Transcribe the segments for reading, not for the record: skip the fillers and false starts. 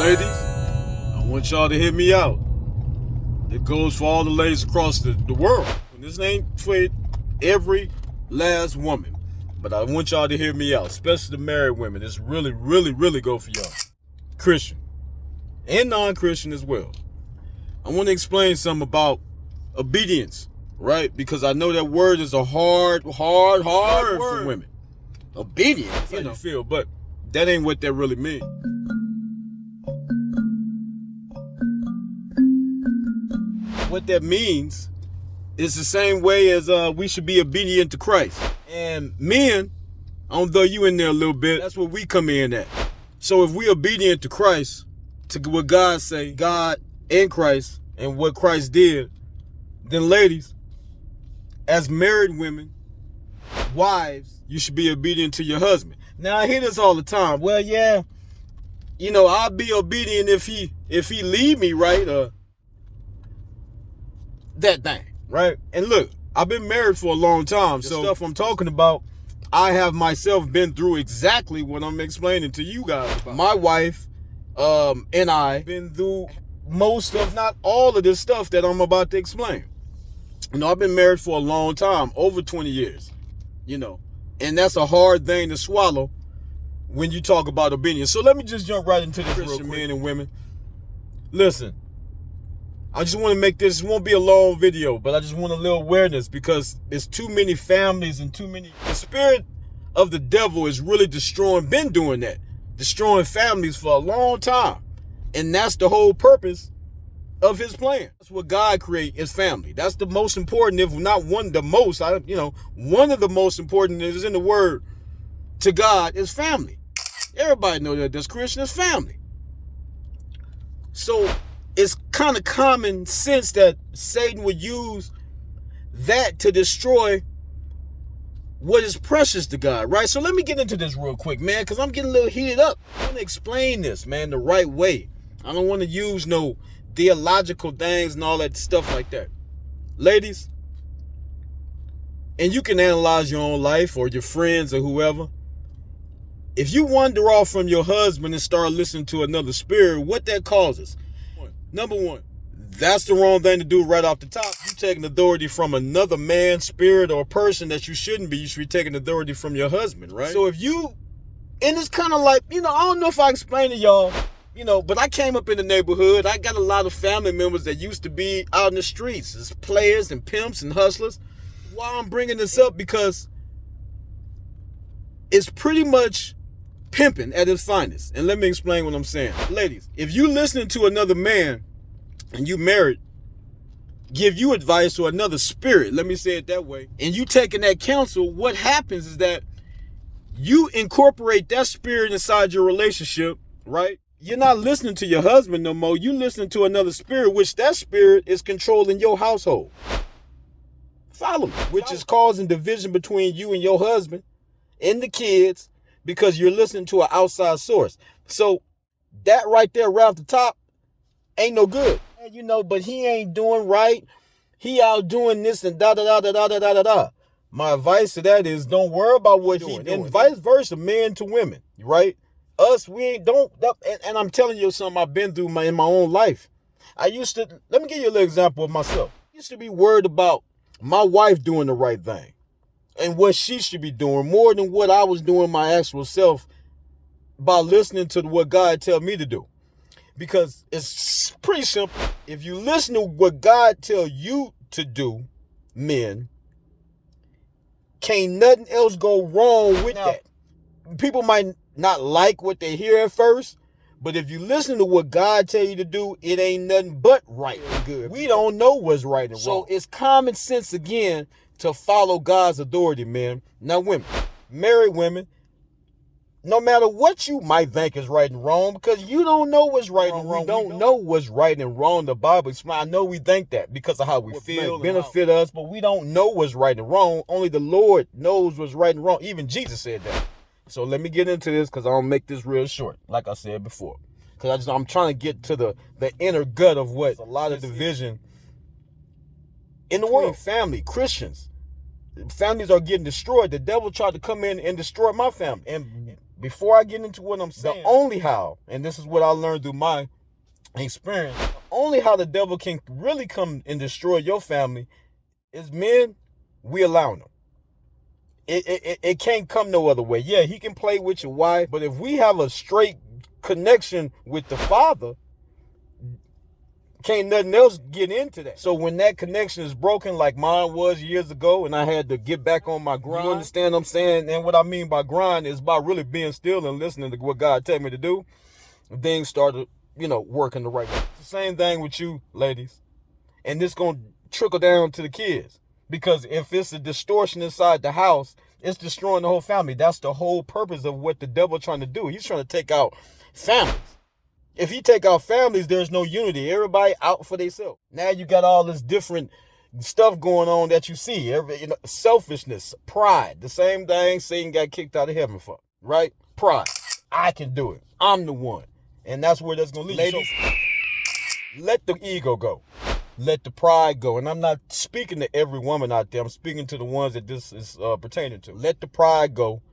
ladies, I want y'all to hear me out. It goes for all the ladies across the world. And this ain't for every last woman. But I want y'all to hear me out, especially the married women. This really, really, really go for y'all. Christian and non-Christian as well. I want to explain something about obedience, right? Because I know that word is a hard word for women. Obedience, that's how you feel, but that ain't what that really means. What that means is the same way as we should be obedient to Christ. And men, I don't throw you in there a little bit, that's where we come in at. So if we obedient to Christ, to what God say, God and Christ, and what Christ did, then ladies, as married women, wives, you should be obedient to your husband. Now I hear this all the time. Well, yeah, I'll be obedient if he leave me, right? That thing, right? And look, I've been married for a long time, so the stuff I'm talking about, I have myself been through exactly what I'm explaining to you guys about. My wife and I been through most of, not all of this stuff that I'm about to explain. I've been married for a long time, over 20 years, and that's a hard thing to swallow when you talk about obedience. So let me just jump right into this, Christian men and women. Listen, I just want to make this, it won't be a long video, but I just want a little awareness because there's too many families and the spirit of the devil is really been doing that, destroying families for a long time. And that's the whole purpose of his plan. That's what God created, is family. That's the most important, if not one of the most, one of the most important is in the word to God is family. Everybody know that that's Christian is family. So it's kind of common sense that Satan would use that to destroy what is precious to God, right? So let me get into this real quick, man, because I'm getting a little heated up. I want to explain this, man, the right way. I don't want to use no theological things and all that stuff like that. Ladies, and you can analyze your own life or your friends or whoever. If you wander off from your husband and start listening to another spirit, what that causes? Number one, that's the wrong thing to do right off the top. You're taking authority from another man, spirit, or person that you shouldn't be. You should be taking authority from your husband, right? So if you, and it's kind of like, I don't know if I explain to y'all, but I came up in the neighborhood. I got a lot of family members that used to be out in the streets as players and pimps and hustlers. Why I'm bringing this up? Because it's pretty much pimping at its finest. And let me explain what I'm saying. Ladies, if you listening to another man and you married, give you advice to another spirit, let me say it that way, and you taking that counsel, what happens is that you incorporate that spirit inside your relationship, right? You're not listening to your husband no more. You listening to another spirit, which that spirit is controlling your household. Follow me. Which is causing division between you and your husband and the kids because you're listening to an outside source. So that right there, right off the top, ain't no good. But he ain't doing right. He out doing this and da-da-da-da-da-da-da-da. My advice to that is don't worry about what he's doing. And vice versa, men to women, right? Us, we ain't, and I'm telling you something I've been through in my own life. Let me give you a little example of myself. I used to be worried about my wife doing the right thing and what she should be doing more than what I was doing my actual self by listening to what God tell me to do. Because it's pretty simple. If you listen to what God tell you to do, men, can't nothing else go wrong with that. People might not like what they hear at first, but if you listen to what God tell you to do, it ain't nothing but right and good. We don't know what's right and wrong. So it's common sense again to follow God's authority, man. Now women, married women, no matter what you might think is right and wrong, because you don't know what's right and wrong. We don't know what's right and wrong. The Bible explains. I know we think that because of how we feel, benefit us, but we don't know what's right and wrong. Only the Lord knows what's right and wrong. Even Jesus said that. So let me get into this because I'm going to make this real short, like I said before. Because I'm trying to get to the inner gut of what a lot of division in the world. Family, Christians. Families are getting destroyed. The devil tried to come in and destroy my family. And before I get into what I'm saying, the only how, and this is what I learned through my experience, the only how the devil can really come and destroy your family is, men, we allowing him. It can't come no other way. Yeah, he can play with your wife, but if we have a straight connection with the Father, can't nothing else get into that. So when that connection is broken, like mine was years ago, and I had to get back on my grind, you understand what I'm saying? And what I mean by grind is by really being still and listening to what God tell me to do. Things started, working the right way. It's the same thing with you, ladies. And this gonna trickle down to the kids. Because if it's a distortion inside the house, it's destroying the whole family. That's the whole purpose of what the devil trying to do. He's trying to take out families. If he take out families, there's no unity. Everybody out for themselves. Now you got all this different stuff going on that you see. Selfishness, pride. The same thing Satan got kicked out of heaven for, right? Pride. I can do it. I'm the one. And that's where that's going to lead. Ladies, let the ego go. Let the pride go. And I'm not speaking to every woman out there. I'm speaking to the ones that this is pertaining to. Let the pride go.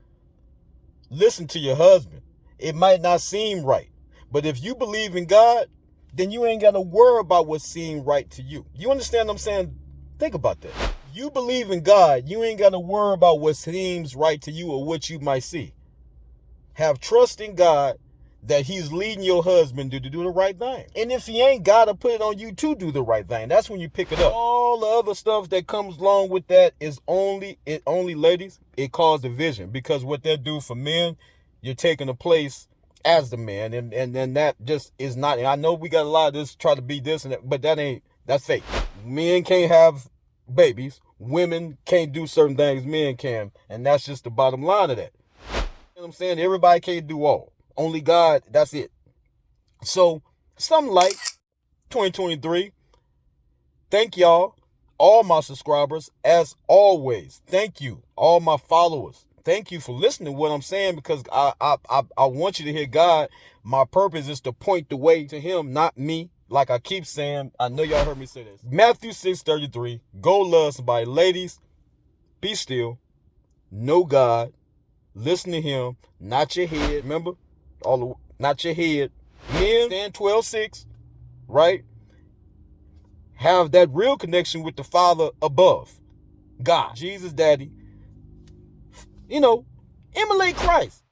Listen to your husband. It might not seem right, but if you believe in God, then you ain't got to worry about what seems right to you. You understand what I'm saying? Think about that. You believe in God, you ain't got to worry about what seems right to you or what you might see. Have trust in God that he's leading your husband to do the right thing. And if he ain't, God will put it on you to do the right thing. That's when you pick it up. All the other stuff that comes along with that is only ladies, it causes division. Because what they do for men, you're taking a place as the man. And that just is not, and I know we got a lot of this, try to be this and that, but that's fake. Men can't have babies. Women can't do certain things men can. And that's just the bottom line of that. You know what I'm saying? Everybody can't do all. Only God, that's it. So, something like 2023. Thank y'all, all my subscribers, as always. Thank you, all my followers. Thank you for listening to what I'm saying, because I want you to hear God. My purpose is to point the way to him, not me. Like I keep saying, I know y'all heard me say this. Matthew 6:33, go love somebody. Ladies, be still, know God, listen to him, not your head. Remember? Not your head. Men, stand 12:6, right? Have that real connection with the Father above. God, Jesus, Daddy. Emulate Christ.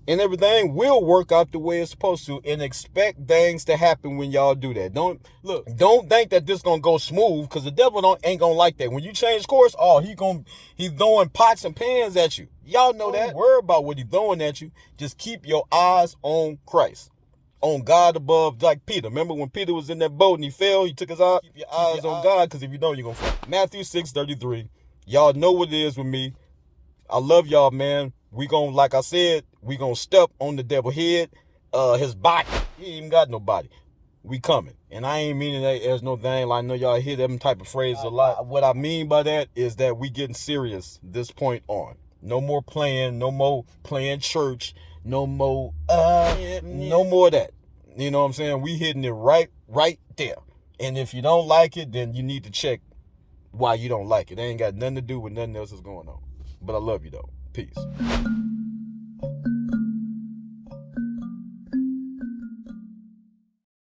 And everything will work out the way it's supposed to. And expect things to happen when y'all do that. Don't think that this gonna go smooth, because the devil ain't gonna like that. When you change course, he's throwing pots and pans at you. Y'all know that. Don't worry about what he's throwing at you. Just keep your eyes on Christ, on God above, like Peter. Remember when Peter was in that boat and he fell? He took his eyes. Keep your eyes on God, because if you don't, you're gonna fall. Matthew 6:33. Y'all know what it is with me. I love y'all, man. Like I said, we gonna step on the devil's head, his body. He ain't even got no body. We coming. And I ain't meaning that there's no thing. Like, I know y'all hear them type of phrases a lot. What I mean by that is that we getting serious this point on. No more playing church. No more of that. You know what I'm saying? We hitting it right there. And if you don't like it, then you need to check why you don't like it. It ain't got nothing to do with nothing else that's going on. But I love you though. Peace.